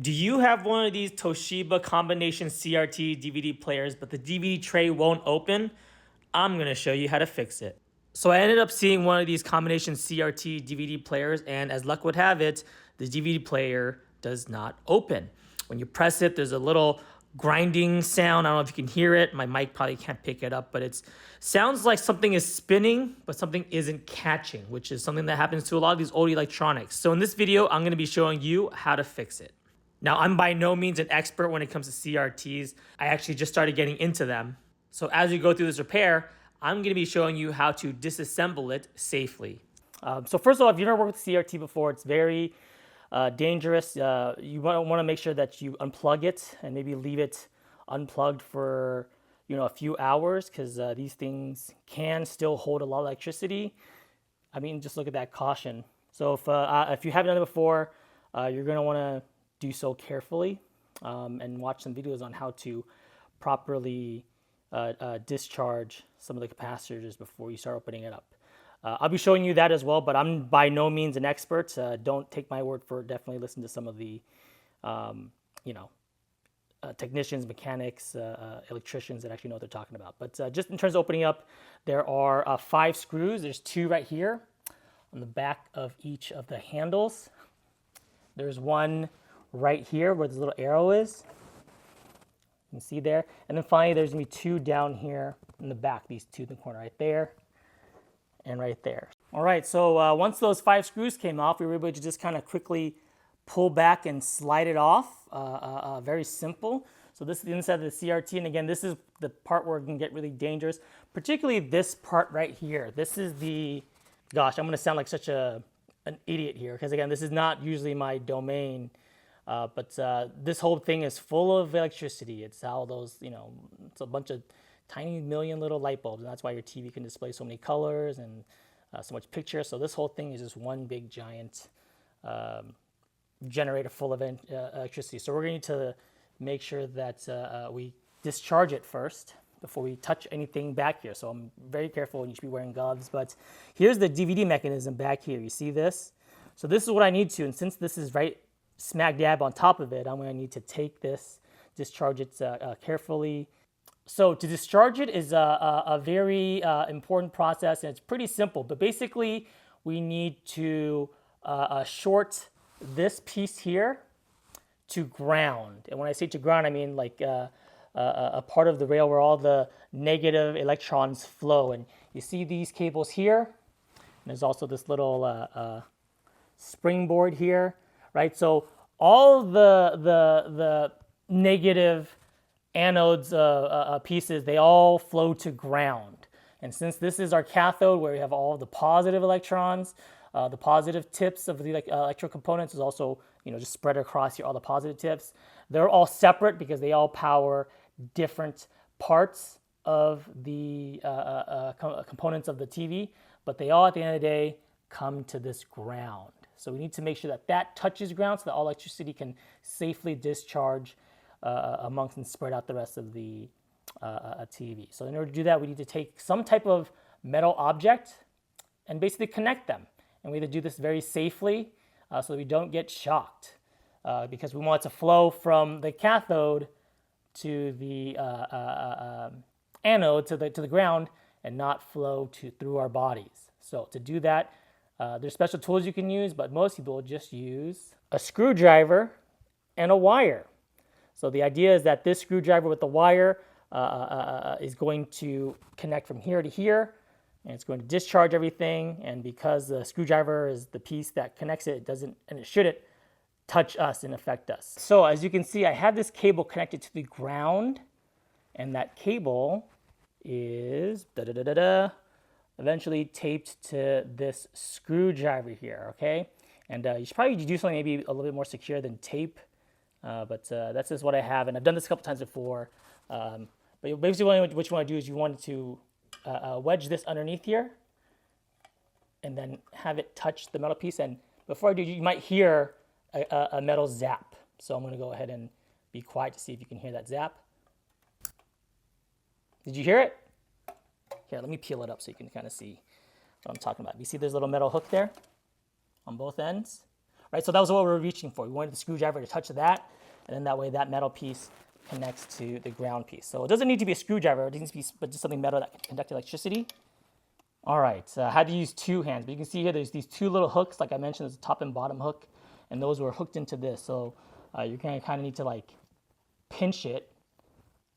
Do you have one of these Toshiba combination CRT DVD players, but the DVD tray won't open? I'm gonna show you how to fix it. So I ended up seeing one of these combination CRT DVD players, and as luck would have it, the DVD player does not open. When you press it, there's a little grinding sound. I don't know if you can hear it. My mic probably can't pick it up, but it sounds like something is spinning, but something isn't catching, which is something that happens to a lot of these old electronics. So in this video, I'm gonna be showing you how to fix it. Now, I'm by no means an expert when it comes to CRTs. I actually just started getting into them. So as we go through this repair, I'm going to be showing you how to disassemble it safely. So first of all, if you've never worked with CRT before, it's very dangerous. You want to make sure that you unplug it and maybe leave it unplugged for a few hours, because these things can still hold a lot of electricity. I mean, just look at that caution. So if you haven't done it before, you're going to want to do so carefully and watch some videos on how to properly discharge some of the capacitors before you start opening it up. I'll be showing you that as well, but I'm by no means an expert. Don't take my word for it. Definitely listen to some of the technicians, mechanics, electricians that actually know what they're talking about. But just in terms of opening up, there are 5 screws. There's 2 right here on the back of each of the handles. There's one right here where this little arrow is. You can see there. And then finally, there's going to be 2 down here in the back. These 2 in the corner right there and right there. All right, so once those 5 screws came off, we were able to just kind of quickly pull back and slide it off. Very simple. So this is the inside of the CRT. And again, this is the part where it can get really dangerous, particularly this part right here. This is the, gosh, I'm going to sound like such an idiot here, because again, this is not usually my domain. But this whole thing is full of electricity. It's how those, it's a bunch of tiny million little light bulbs. And that's why your TV can display so many colors and so much picture. So this whole thing is just one big giant generator full of electricity. So we're going to make sure that we discharge it first before we touch anything back here. So I'm very careful, and you should be wearing gloves. But here's the DVD mechanism back here. You see this? So this is what I need to, and since this is right smack dab on top of it, I'm going to need to take this, discharge it carefully. So to discharge it is a very important process, and it's pretty simple. But basically, we need to short this piece here to ground. And when I say to ground, I mean like a part of the rail where all the negative electrons flow. And you see these cables here. And there's also this little springboard here. Right, so all the negative anodes pieces, they all flow to ground. And since this is our cathode, where we have all the positive electrons, the positive tips of the electrical components is also just spread across here, all the positive tips. They're all separate because they all power different parts of the components of the TV, but they all at the end of the day come to this ground. So we need to make sure that that touches ground so that all electricity can safely discharge amongst and spread out the rest of the TV. So in order to do that, we need to take some type of metal object and basically connect them. And we have to do this very safely so that we don't get shocked, because we want it to flow from the cathode to the anode, to the ground, and not flow through our bodies. So to do that, there's special tools you can use, but most people just use a screwdriver and a wire. So the idea is that this screwdriver with the wire is going to connect from here to here, and it's going to discharge everything. And because the screwdriver is the piece that connects it, it shouldn't touch us and affect us. So as you can see, I have this cable connected to the ground, and that cable is eventually taped to this screwdriver here, okay? And you should probably do something maybe a little bit more secure than tape, but that's just what I have. And I've done this a couple times before. But basically what you want to do is you want to wedge this underneath here and then have it touch the metal piece. And before I do, you might hear a metal zap. So I'm going to go ahead and be quiet to see if you can hear that zap. Did you hear it? Here, let me peel it up so you can kind of see what I'm talking about. You see there's a little metal hook there on both ends? right? So that was what we were reaching for. We wanted the screwdriver to touch that, and then that way that metal piece connects to the ground piece. So it doesn't need to be a screwdriver, it needs to be but just something metal that can conduct electricity. All right, I had to use two hands, but you can see here there's these two little hooks, like I mentioned, there's a top and bottom hook, and those were hooked into this. So you're going to kind of need to like pinch it.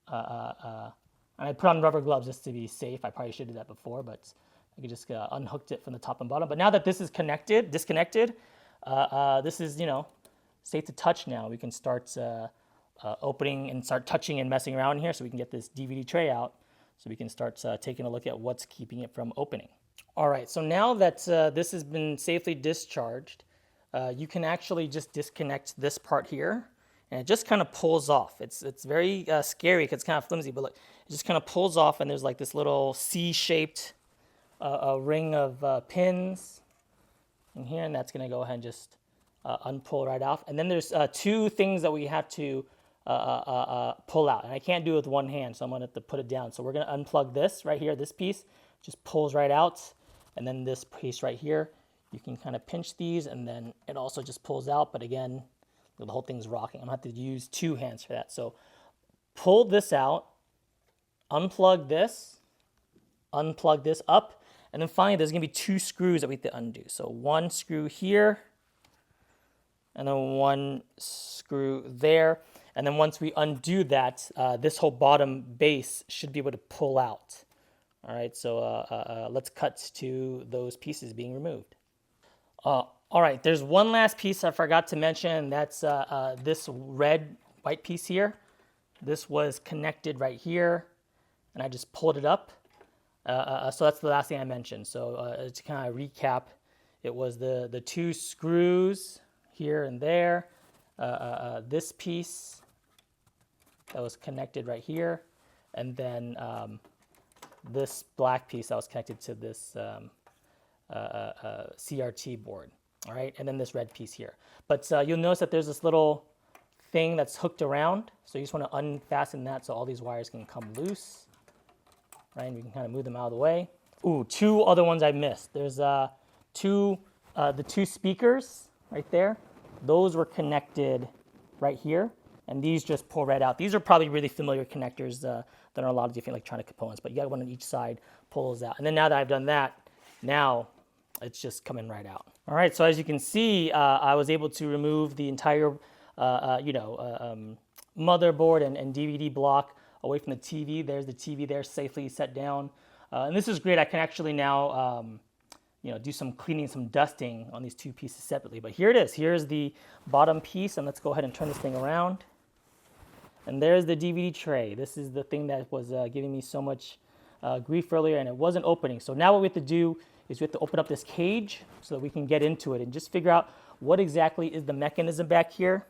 And I put on rubber gloves just to be safe. I probably should do that before, but I could just unhooked it from the top and bottom. But now that this is disconnected, this is, safe to touch now. We can start opening and start touching and messing around here so we can get this DVD tray out so we can start taking a look at what's keeping it from opening. All right, so now that this has been safely discharged, you can actually just disconnect this part here, and it just kind of pulls off. It's very scary because it's kind of flimsy, but look, it just kind of pulls off, and there's like this little C-shaped ring of pins in here, and that's going to go ahead and just unpull right off. And then there's two things that we have to pull out, and I can't do it with one hand, so I'm going to have to put it down. So we're going to unplug this right here. This piece just pulls right out, and then this piece right here, you can kind of pinch these, and then it also just pulls out. But again, the whole thing's rocking. I'm going to have to use two hands for that. So pull this out, unplug this up, and then finally there's going to be two screws that we have to undo. So one screw here, and then one screw there. And then once we undo that, this whole bottom base should be able to pull out. All right, so let's cut to those pieces being removed. All right, there's one last piece I forgot to mention, and that's this white piece here. This was connected right here, and I just pulled it up. So that's the last thing I mentioned. So to kind of recap, it was the two screws here and there, this piece that was connected right here, and then this black piece that was connected to this CRT board. All right, and then this red piece here. But you'll notice that there's this little thing that's hooked around, so you just want to unfasten that so all these wires can come loose, right? And we can kind of move them out of the way. Ooh, two other ones I missed. There's the two speakers right there. Those were connected right here, and these just pull right out. These are probably really familiar connectors that are a lot of different electronic components, but you got one on each side, pulls out. And then now that I've done that, now it's just coming right out. All right, so as you can see, I was able to remove the entire, motherboard and DVD block away from the TV. There's the TV there, safely set down. And this is great. I can actually now, do some cleaning, some dusting on these two pieces separately. But here it is. Here's the bottom piece, and let's go ahead and turn this thing around. And there's the DVD tray. This is the thing that was giving me so much grief earlier, and it wasn't opening. So now what we have to do is we have to open up this cage so that we can get into it and just figure out what exactly is the mechanism back here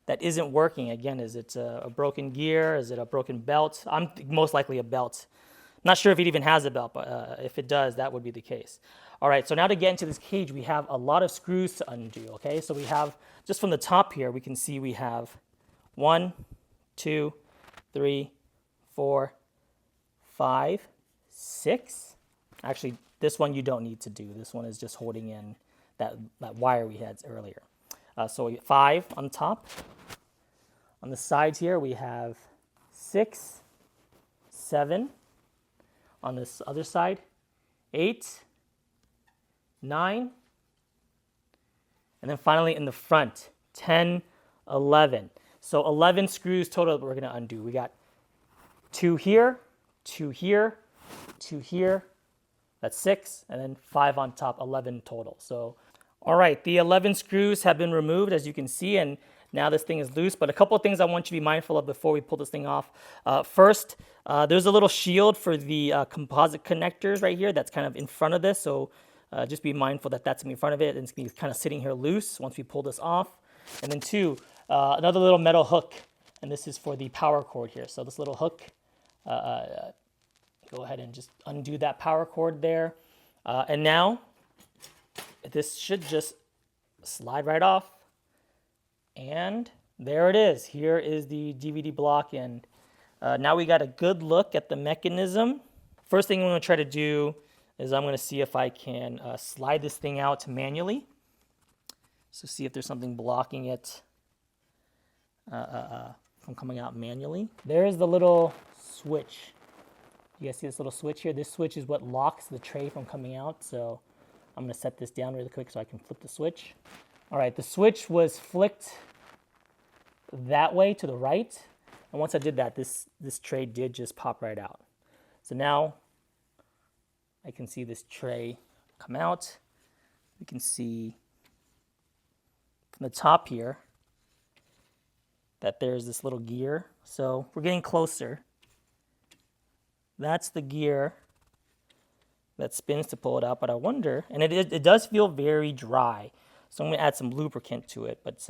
that isn't working. Again, is it a broken gear? Is it a broken belt? I'm most likely a belt. Not sure if it even has a belt, but if it does, that would be the case. All right, so now to get into this cage, we have a lot of screws to undo, okay? So we have, just from the top here, we can see we have 1, 2, 3, 4, 5, 6. Actually, this one you don't need to do. This one is just holding in that wire we had earlier. So we have 5 on top. On the sides here, we have 6, 7. On this other side, 8, 9. And then finally in the front, 10, 11. So 11 screws total that we're going to undo. We got 2 here, 2 here, 2 here. That's 6, and then 5 on top, 11 total. So, all right, the 11 screws have been removed, as you can see, and now this thing is loose. But a couple of things I want you to be mindful of before we pull this thing off. First, there's a little shield for the composite connectors right here that's kind of in front of this. So just be mindful that that's going to be in front of it, and it's going to be kind of sitting here loose once we pull this off. And then 2, another little metal hook, and this is for the power cord here. So this little hook, go ahead and just undo that power cord there. And now this should just slide right off. And there it is. Here is the DVD block, and now we got a good look at the mechanism. First thing I'm going to try to do is I'm going to see if I can slide this thing out manually. So see if there's something blocking it from coming out manually. There's the little switch. You guys see this little switch here? This switch is what locks the tray from coming out. So I'm going to set this down really quick so I can flip the switch. All right, the switch was flicked that way to the right. And once I did that, this tray did just pop right out. So now I can see this tray come out. We can see from the top here that there's this little gear. So we're getting closer. That's the gear that spins to pull it out, but I wonder, and it does feel very dry. So I'm going to add some lubricant to it, but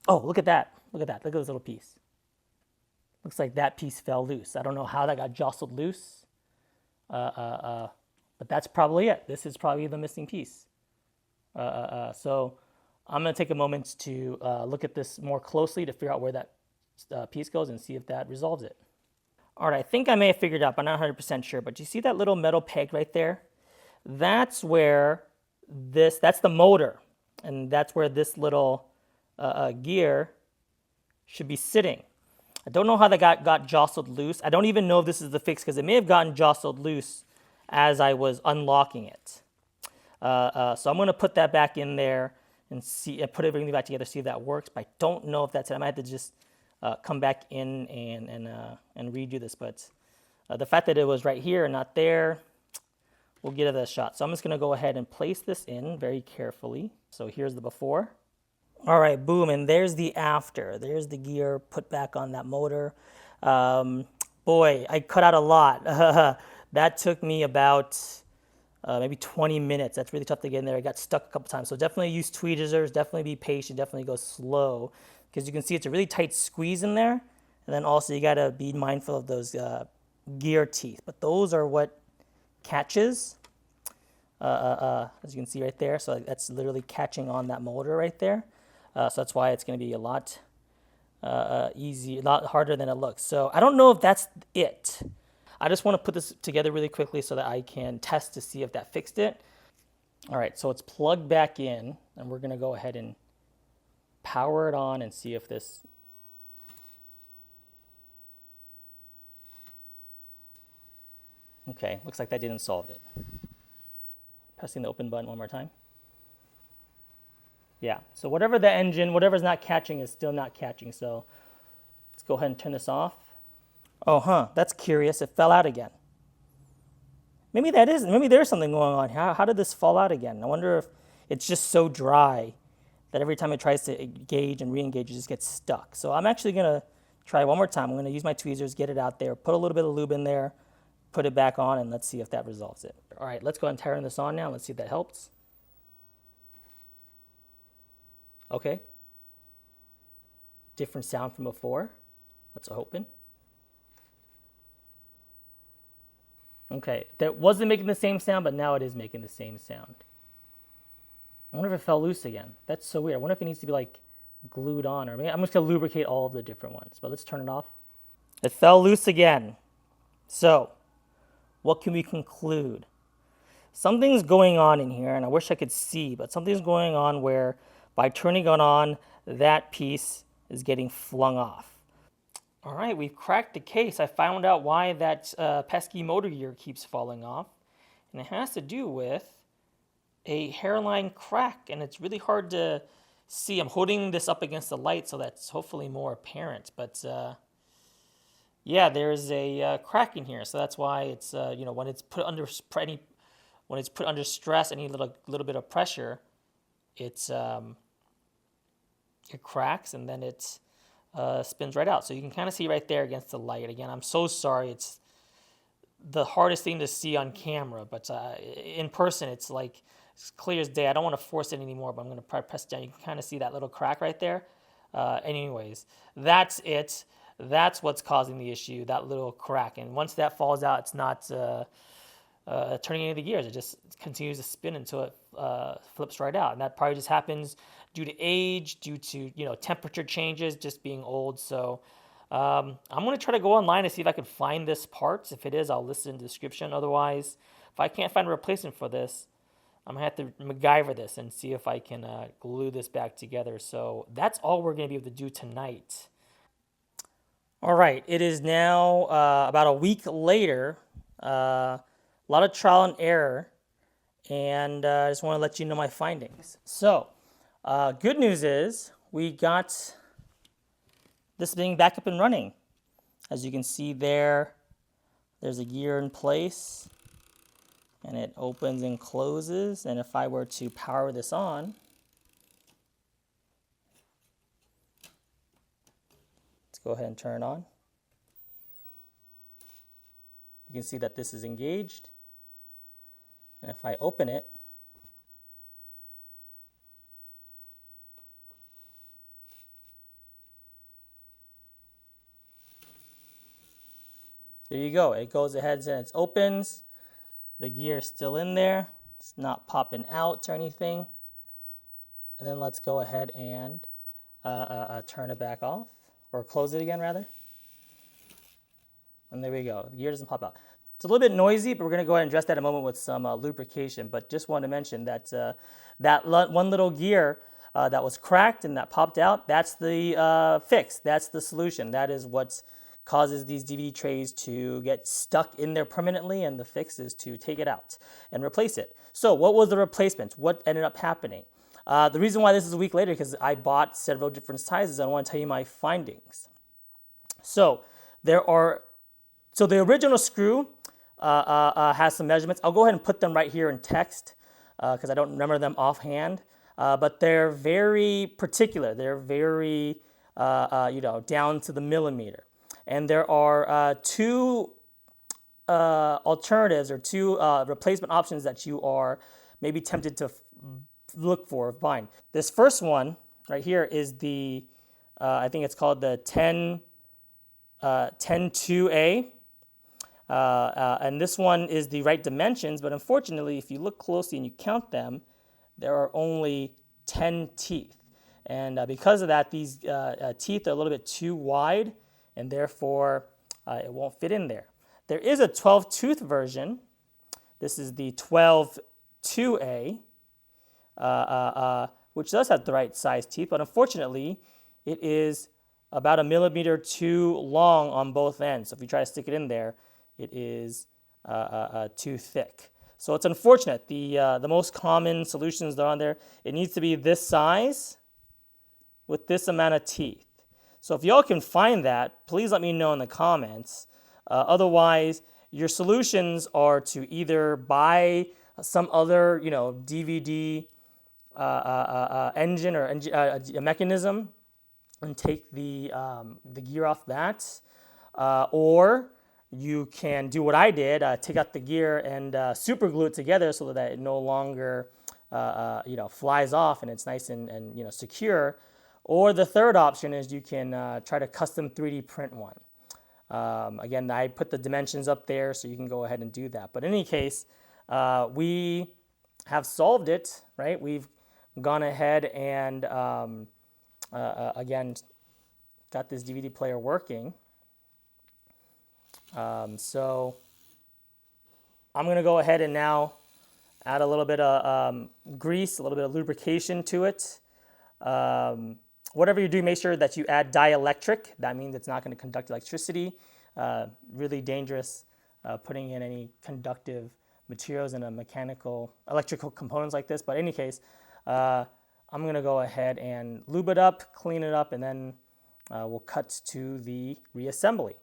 oh, look at that. Look at that. Look at this little piece. Looks like that piece fell loose. I don't know how that got jostled loose, but that's probably it. This is probably the missing piece. So I'm going to take a moment to look at this more closely to figure out where that piece goes and see if that resolves it. All right, I think I may have figured it out, but I'm not 100% sure. But you see that little metal peg right there? That's where that's the motor. And that's where this little gear should be sitting. I don't know how that got jostled loose. I don't even know if this is the fix because it may have gotten jostled loose as I was unlocking it. So I'm going to put that back in there and put everything back together, see if that works. But I don't know if that's it. I might have to just come back in and redo this. But the fact that it was right here and not there, we'll give it a shot. So I'm just going to go ahead and place this in very carefully. So here's the before. All right, boom, and there's the after. There's the gear put back on that motor. Boy, I cut out a lot. That took me about maybe 20 minutes. That's really tough to get in there. I got stuck a couple times. So definitely use tweezers, definitely be patient, definitely go slow. Because you can see it's a really tight squeeze in there. And then also you gotta be mindful of those gear teeth. But those are what catches, as you can see right there. So that's literally catching on that motor right there. So that's why it's gonna be a lot easier, a lot harder than it looks. So I don't know if that's it. I just wanna put this together really quickly so that I can test to see if that fixed it. All right, so it's plugged back in and we're gonna go ahead and power it on and see if this okay, looks like that didn't solve it. Pressing the open button one more time. Yeah, so whatever's not catching is still not catching. So let's go ahead and turn this off. Oh, that's curious. It fell out again. Maybe there's something going on. How did this fall out again? I wonder if it's just so dry that every time it tries to engage and re-engage, it just gets stuck. So I'm actually going to try one more time. I'm going to use my tweezers, get it out there, put a little bit of lube in there, put it back on, and let's see if that resolves it. All right, let's go ahead and turn this on now. Let's see if that helps. Okay. Different sound from before. Let's open. Okay, that wasn't making the same sound, but now it is making the same sound. I wonder if it fell loose again. That's so weird. I wonder if it needs to be like glued on, or maybe I'm just gonna lubricate all of the different ones. But let's turn it off. It fell loose again. So, what can we conclude? Something's going on in here, and I wish I could see, but something's going on where by turning it on, that piece is getting flung off. All right, we've cracked the case. I found out why that pesky motor gear keeps falling off, and it has to do with a hairline crack, and it's really hard to see. I'm holding this up against the light so that's hopefully more apparent, but yeah, there's a crack in here, so that's why it's when it's put under stress, any little bit of pressure, it cracks and then it spins right out. So you can kind of see right there against the light. Again, I'm so sorry. It's the hardest thing to see on camera, but in person, it's like it's clear as day. I don't want to force it anymore, but I'm going to press down. You can kind of see that little crack right there. Anyways, that's it. That's what's causing the issue, that little crack. And once that falls out, it's not turning any of the gears. It just continues to spin until it flips right out. And that probably just happens due to age, due to temperature changes, just being old. So I'm going to try to go online and see if I can find this part. If it is, I'll list it in the description. Otherwise, if I can't find a replacement for this, I'm gonna have to MacGyver this and see if I can glue this back together. So that's all we're gonna be able to do tonight. All right, it is now about a week later. A lot of trial and error, and I just want to let you know my findings. So, good news is we got this thing back up and running. As you can see there, there's a gear in place, and it opens and closes. And if I were to power this on, let's go ahead and turn it on. You can see that this is engaged. And if I open it, there you go. It goes ahead and it opens. The gear is still in there. It's not popping out or anything. And then let's go ahead and turn it back off, or close it again rather. And there we go. The gear doesn't pop out. It's a little bit noisy, but we're going to go ahead and address that in a moment with some lubrication. But just wanted to mention that one little gear that was cracked and that popped out, that's the fix. That's the solution. That is what causes these DVD trays to get stuck in there permanently, and the fix is to take it out and replace it. So what was the replacement? What ended up happening? The reason why this is a week later, because I bought several different sizes. I want to tell you my findings. So the original screw has some measurements. I'll go ahead and put them right here in text because I don't remember them offhand. But they're very particular. They're very, down to the millimeter. And there are two alternatives or two replacement options that you are maybe tempted to look for, find. This first one right here is the, I think it's called the 102A. And this one is the right dimensions, but unfortunately, if you look closely and you count them, there are only 10 teeth. And because of that, these teeth are a little bit too wide, and therefore it won't fit in there. There is a 12-tooth version. This is the 12-2A, which does have the right size teeth, but unfortunately, it is about 1 millimeter too long on both ends. So if you try to stick it in there, it is too thick. So it's unfortunate. The most common solutions that are on there, it needs to be this size with this amount of teeth. So if y'all can find that, please let me know in the comments. Otherwise, your solutions are to either buy some other, DVD engine or a mechanism and take the gear off that, or you can do what I did, take out the gear and super glue it together so that it no longer flies off and it's nice and secure. Or the third option is you can try to custom 3D print one. Again, I put the dimensions up there so you can go ahead and do that. But in any case, we have solved it, right? We've gone ahead and again got this DVD player working. So I'm going to go ahead and now add a little bit of grease, a little bit of lubrication to it. Whatever you do, make sure that you add dielectric. That means it's not going to conduct electricity. Really dangerous putting in any conductive materials in a electrical components like this. But in any case, I'm going to go ahead and lube it up, clean it up, and then we'll cut to the reassembly.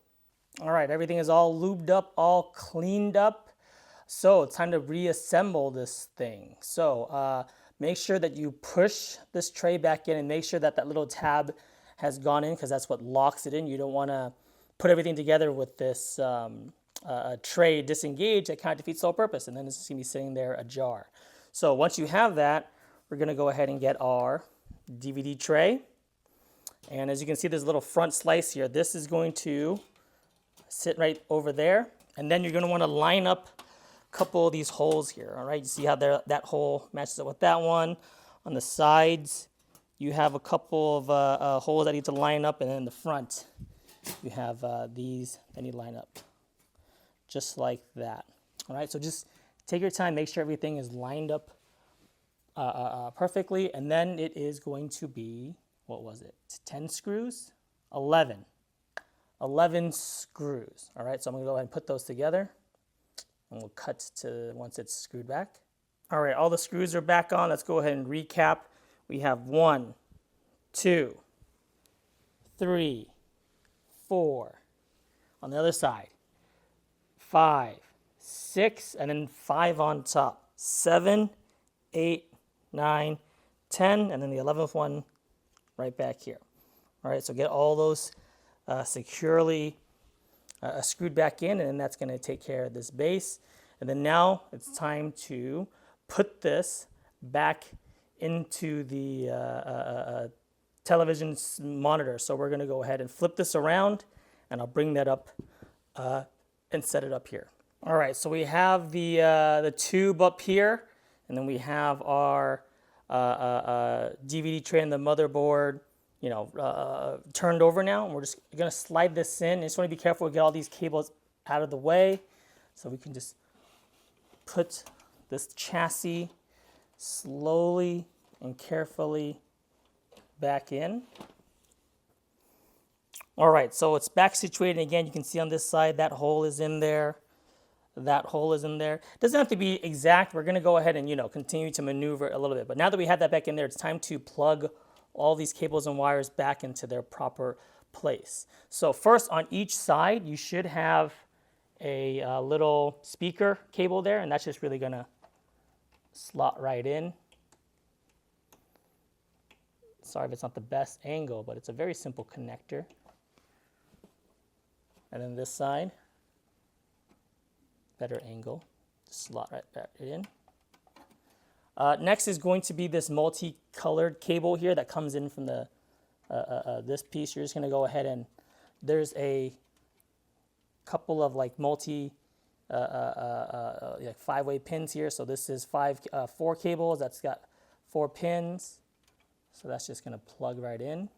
All right, everything is all lubed up, all cleaned up. So it's time to reassemble this thing. So make sure that you push this tray back in and make sure that that little tab has gone in because that's what locks it in. You don't want to put everything together with this tray disengaged. That kind of defeats the whole purpose, and then it's just going to be sitting there ajar. So once you have that, we're going to go ahead and get our DVD tray. And as you can see, there's a little front slice here. This is going to sit right over there. And then you're going to want to line up a couple of these holes here. All right, you see how that hole matches up with that one. On the sides, you have a couple of holes that need to line up. And then in the front, you have these that need to line up. Just like that. All right, so just take your time, make sure everything is lined up perfectly. And then it is going to be, what was it, 10 screws? 11. 11 screws. All right, so I'm going to go ahead and put those together. And we'll cut to once it's screwed back. All right, all the screws are back on. Let's go ahead and recap. We have 1, 2, 3, 4. On the other side, 5, 6, and then 5 on top. 7, 8, 9, 10, and then the 11th one right back here. All right, so get all those securely screwed back in, and then that's going to take care of this base. And then now it's time to put this back into the television monitor. So we're going to go ahead and flip this around, and I'll bring that up and set it up here. All right, so we have the tube up here, and then we have our DVD tray and the motherboard, turned over now. And we're just going to slide this in. I just want to be careful to get all these cables out of the way. So we can just put this chassis slowly and carefully back in. All right, so it's back situated. Again, you can see on this side, that hole is in there. That hole is in there. It doesn't have to be exact. We're going to go ahead and, continue to maneuver a little bit. But now that we have that back in there, it's time to plug all these cables and wires back into their proper place. So first, on each side, you should have a little speaker cable there, and that's just really going to slot right in. Sorry if it's not the best angle, but it's a very simple connector. And then this side, better angle, slot right back in. Next is going to be this multicolored cable here that comes in from the this piece. You're just going to go ahead and there's a couple of like like 5-way pins here. So this is 4 cables. That's got 4 pins. So that's just going to plug right in.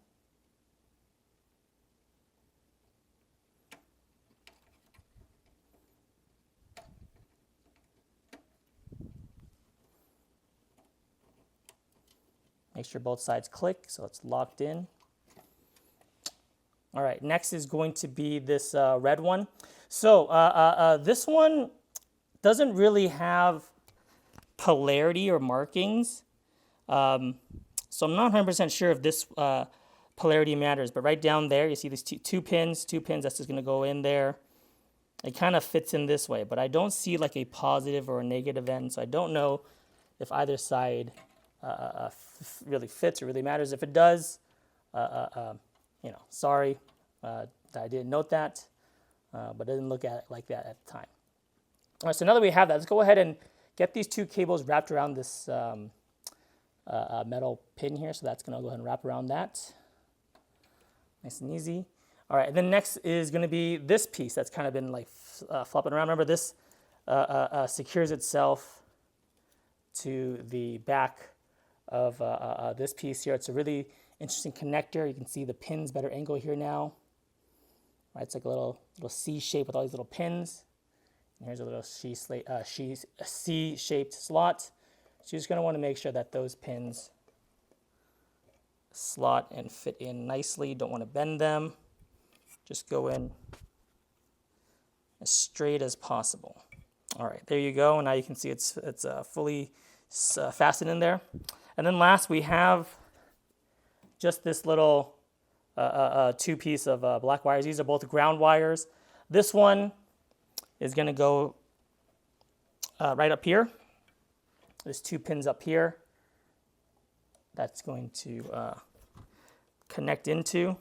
Make sure both sides click so it's locked in. All right, next is going to be this red one. So this one doesn't really have polarity or markings. So I'm not 100% sure if this polarity matters, but right down there, you see these two pins, that's just gonna go in there. It kind of fits in this way, but I don't see like a positive or a negative end, so I don't know if either side really fits or really matters. If it does, sorry, I didn't note that, but I didn't look at it like that at the time. All right, so now that we have that, let's go ahead and get these 2 cables wrapped around this metal pin here. So that's going to go ahead and wrap around that. Nice and easy. All right, and then next is going to be this piece that's kind of been like flopping around. Remember, this secures itself to the back of this piece here. It's a really interesting connector. You can see the pins better angle here now. Right, it's like a little C shape with all these little pins. And here's a little C-shaped slot. So you're just going to want to make sure that those pins slot and fit in nicely. Don't want to bend them. Just go in as straight as possible. All right, there you go. And now you can see it's fully fastened in there. And then last, we have just this little 2 piece of black wires. These are both ground wires. This one is going to go right up here. There's 2 pins up here that's going to connect into.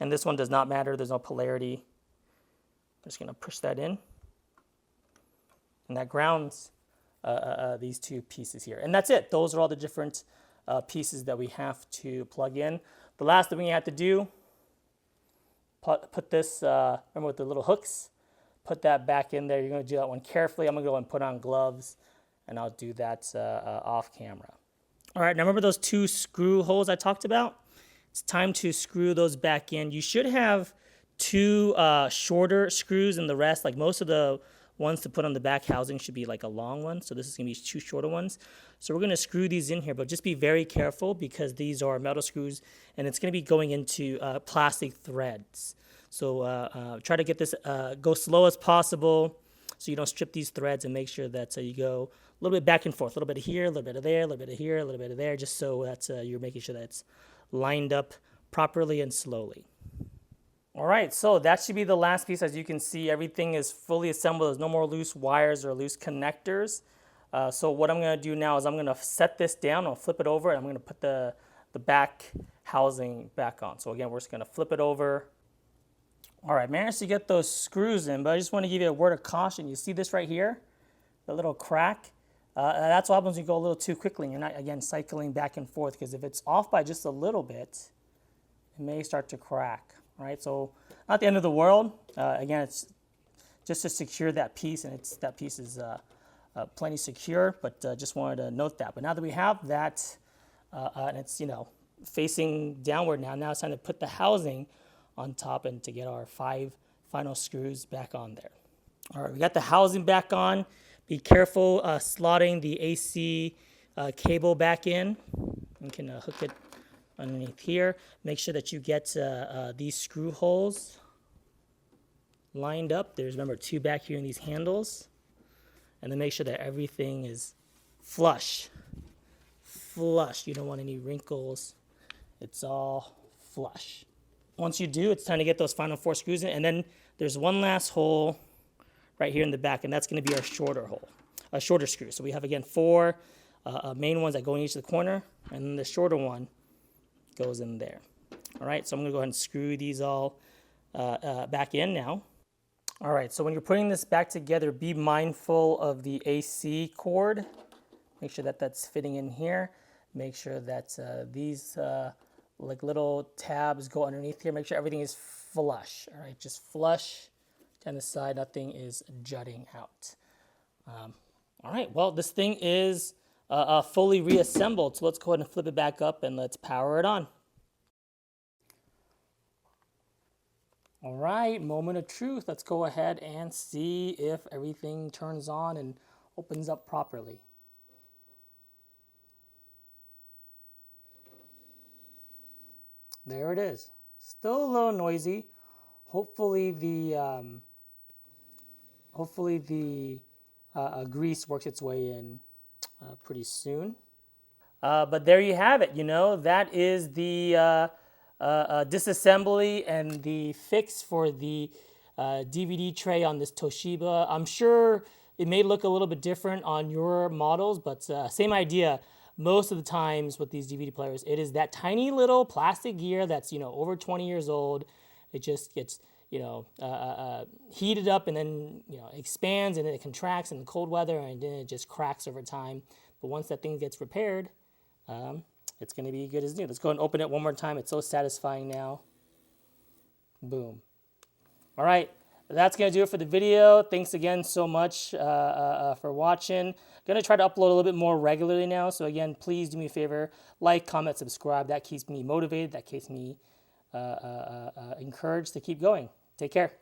And this one does not matter. There's no polarity. I'm just going to push that in. And that grounds these 2 pieces here. And that's it. Those are all the different pieces that we have to plug in. The last thing we have to do, put this, remember with the little hooks, put that back in there. You're going to do that one carefully. I'm going to go and put on gloves, and I'll do that off camera. All right, now remember those 2 screw holes I talked about? It's time to screw those back in. You should have 2 shorter screws than the rest. Like most of the ones to put on the back housing should be like a long one. So this is going to be 2 shorter ones. So we're going to screw these in here, but just be very careful because these are metal screws and it's going to be going into plastic threads. So try to get this, go slow as possible so you don't strip these threads, and make sure that you go a little bit back and forth, a little bit of here, a little bit of there, a little bit of here, a little bit of there, just so that you're making sure that it's lined up properly and slowly. All right, so that should be the last piece. As you can see, everything is fully assembled. There's no more loose wires or loose connectors. So what I'm going to do now is I'm going to set this down. I'll flip it over, and I'm going to put the back housing back on. So again, we're just going to flip it over. All right, managed to get those screws in, but I just want to give you a word of caution. You see this right here, the little crack? That's what happens when you go a little too quickly and you're not, again, cycling back and forth, because if it's off by just a little bit, it may start to crack, right? So not the end of the world. Again, it's just to secure that piece, and that piece is plenty secure, but just wanted to note that. But now that we have that, and it's, facing downward now it's time to put the housing on top and to get our 5 final screws back on there. All right, we got the housing back on. Be careful slotting the AC cable back in. You can hook it underneath here. Make sure that you get these screw holes lined up. There's, remember, 2 back here in these handles. And then make sure that everything is flush. Flush. You don't want any wrinkles. It's all flush. Once you do, it's time to get those final 4 screws in. And then there's one last hole right here in the back, and that's going to be our shorter hole, a shorter screw. So we have, again, 4 main ones that go in each of the corner, and then the shorter one goes in there. All right, so I'm going to go ahead and screw these all back in now. All right, so when you're putting this back together, be mindful of the AC cord. Make sure that that's fitting in here. Make sure that these like little tabs go underneath here. Make sure everything is flush. All right, just flush down the side. Nothing is jutting out. All right, well, this thing is fully reassembled. So let's go ahead and flip it back up and let's power it on. All right, moment of truth. Let's go ahead and see if everything turns on and opens up properly. There it is. Still a little noisy. Hopefully the grease works its way in pretty soon. But there you have it. That is the disassembly and the fix for the DVD tray on this Toshiba. I'm sure it may look a little bit different on your models, but same idea. Most of the times with these DVD players, it is that tiny little plastic gear that's over 20 years old. It just gets heated up and then expands, and then it contracts in the cold weather, and then it just cracks over time. But once that thing gets repaired, it's going to be good as new. Let's go and open it one more time. It's so satisfying now. Boom. All right, that's going to do it for the video. Thanks again so much for watching. Going to try to upload a little bit more regularly now. So again, please do me a favor, like, comment, subscribe. That keeps me motivated. That keeps me encouraged to keep going. Take care.